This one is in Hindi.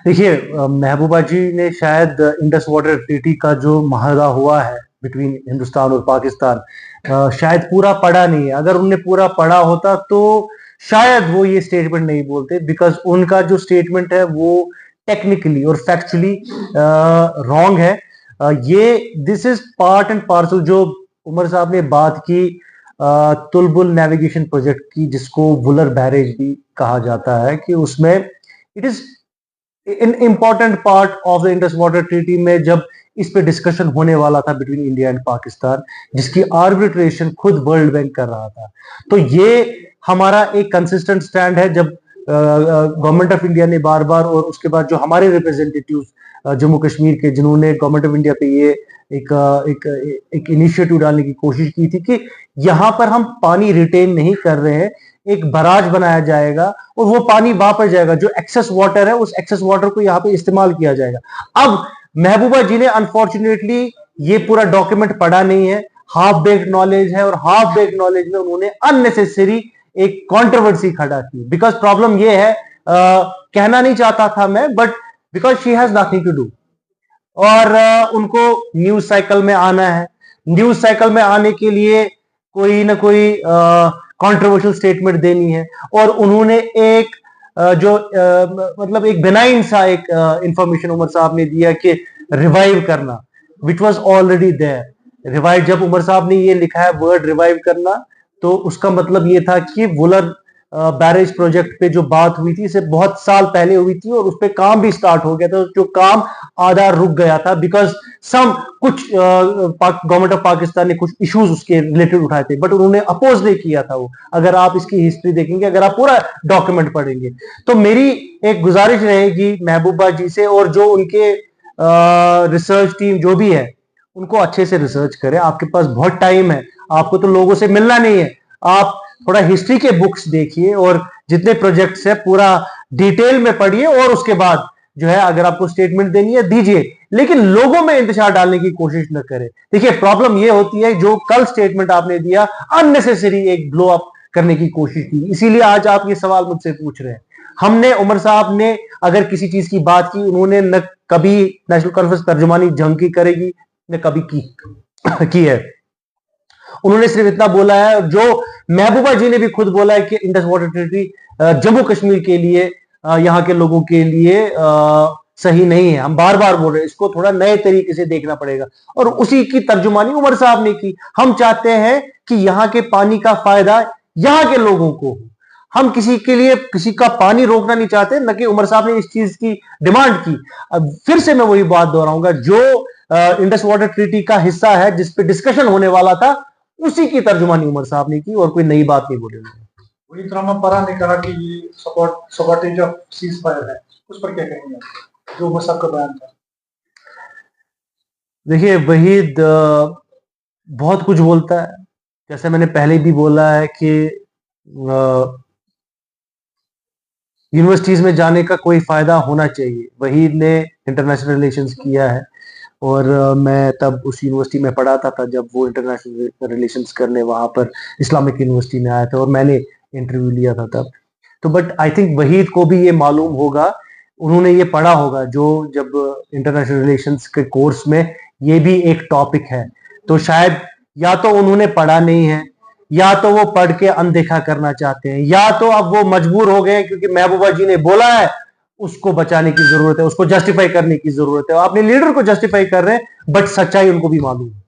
देखिए, महबूबा जी ने शायद इंडस वाटर ट्रीटी का जो माहदा हुआ है बिटवीन हिंदुस्तान और पाकिस्तान, शायद पूरा पढ़ा नहीं है। अगर उनने पूरा पढ़ा होता तो शायद वो ये स्टेटमेंट नहीं बोलते, बिकॉज उनका जो स्टेटमेंट है वो टेक्निकली और फैक्चुअली रॉन्ग है। ये this is part and parcel जो उमर साहब ने बात की तुलबुल नेविगेशन प्रोजेक्ट की, जिसको वुलर बैरेज भी कहा जाता है, कि उसमें it is in important part of the Indus water treaty में जब इस पे डिस्कशन होने वाला था बिटवीन इंडिया एंड पाकिस्तान, जिसकी आर्बिट्रेशन खुद वर्ल्ड बैंक कर रहा था। तो ये हमारा एक कंसिस्टेंट स्टैंड है। जब गवर्नमेंट ऑफ इंडिया ने बार बार, और उसके बाद जो हमारे रिप्रेजेंटेटिव जम्मू कश्मीर के, जिन्होंने गवर्नमेंट ऑफ इंडिया पे ये एक इनिशिएटिव डालने की कोशिश की थी कि यहां पर हम पानी रिटेन नहीं कर रहे हैं, एक बराज बनाया जाएगा और वो पानी वापस जाएगा, जो एक्सेस वाटर है उस एक्सेस वाटर को यहाँ पे इस्तेमाल किया जाएगा। अब महबूबा जी ने अनफॉर्चुनेटली ये पूरा डॉक्यूमेंट पढ़ा नहीं है, हाफ बेक्ड नॉलेज है, और हाफ बेक्ड नॉलेज में उन्होंने अननेसेसरी एक कंट्रोवर्सी खड़ा की। बिकॉज प्रॉब्लम ये है, कहना नहीं चाहता था मैं, but because she has nothing to do, और उनको न्यूज साइकिल में आना है। न्यूज साइकिल में आने के लिए कोई ना कोई कंट्रोवर्शियल स्टेटमेंट देनी है, और उन्होंने एक मतलब एक बेनाइन सा एक इंफॉर्मेशन उमर साहब ने दिया कि रिवाइव करना, which was already there. Revive, जब उमर साहब ने ये लिखा है वर्ड रिवाइव करना, तो उसका मतलब ये था कि वुलर बैरेज प्रोजेक्ट पे जो बात हुई थी, इसे बहुत साल पहले हुई थी, और उस पर काम भी स्टार्ट हो गया था, जो काम आधा रुक गया था बिकॉज सम कुछ गवर्नमेंट ऑफ पाकिस्तान ने कुछ इश्यूज उसके रिलेटेड उठाए थे, बट उन्होंने अपोज नहीं किया था वो। अगर आप इसकी हिस्ट्री देखेंगे, अगर आप पूरा डॉक्यूमेंट पढ़ेंगे, तो मेरी एक गुजारिश रहेगी महबूबा जी से, और जो उनके रिसर्च टीम जो भी है, उनको अच्छे से रिसर्च करें। आपके पास बहुत टाइम है, आपको तो लोगों से मिलना नहीं है, आप थोड़ा हिस्ट्री के बुक्स देखिए, और जितने प्रोजेक्ट्स है पूरा डिटेल में पढ़िए, और उसके बाद जो है अगर आपको स्टेटमेंट देनी है दीजिए, लेकिन लोगों में इंतजार डालने की कोशिश न करें। देखिए, प्रॉब्लम ये होती है, जो कल स्टेटमेंट आपने दिया, अननेसेसरी एक ब्लो अप करने की कोशिश की, इसीलिए आज आप ये सवाल मुझसे पूछ रहे हैं। हमने, उमर साहब ने अगर किसी चीज की बात की, उन्होंने न कभी नेशनल कॉन्फ्रेंस तर्जुमानी जंग की करेगी, न कभी की है। उन्होंने सिर्फ इतना बोला है, जो महबूबा जी ने भी खुद बोला है, कि Indus water treaty Jammu Kashmir के लिए, यहाँ के लोगों के लिए सही नहीं है। हम बार बार बोल रहे हैं, इसको थोड़ा नए तरीके से देखना पड़ेगा, और उसी की तर्जुमानी उमर साहब ने की। हम चाहते हैं कि यहाँ के पानी का फायदा यहाँ के लोगों को हो। हम किसी के लिए किसी का पानी रोकना नहीं चाहते, न कि उमर साहब ने इस चीज की डिमांड की। अब फिर से मैं वही बात दोहराऊंगा, जो इंडस वाटर ट्रीटी का हिस्सा है, जिसपे डिस्कशन होने वाला था, उसी की तर्जुमानी उमर साहब ने की, और कोई नई बात नहीं बोली उन्होंने। वही रामापरा ने कहा कि ये सपोर्टेज ऑफ सीज फायर है, उस पर क्या कहेंगे, जो उमर साहब का बयान था? देखिए, वहीद बहुत कुछ बोलता है, जैसे मैंने पहले भी बोला है कि यूनिवर्सिटीज में जाने का कोई फायदा होना चाहिए। वहीद ने इंटरनेशनल रिलेशंस किया है, और मैं तब उस यूनिवर्सिटी में पढ़ाता था जब वो इंटरनेशनल रिलेशंस करने वहां पर इस्लामिक यूनिवर्सिटी में आया था, और मैंने इंटरव्यू लिया था तब। तो बट आई थिंक वहीद को भी ये मालूम होगा, उन्होंने ये पढ़ा होगा, जो जब इंटरनेशनल रिलेशंस के कोर्स में ये भी एक टॉपिक है। तो शायद या तो उन्होंने पढ़ा नहीं है, या तो वो पढ़ के अनदेखा करना चाहते हैं, या तो अब वो मजबूर हो गए क्योंकि महबूबा जी ने बोला है, उसको बचाने की जरूरत है, उसको जस्टिफाई करने की जरूरत है। अपने लीडर को जस्टिफाई कर रहे हैं, बट सच्चाई उनको भी मालूम है।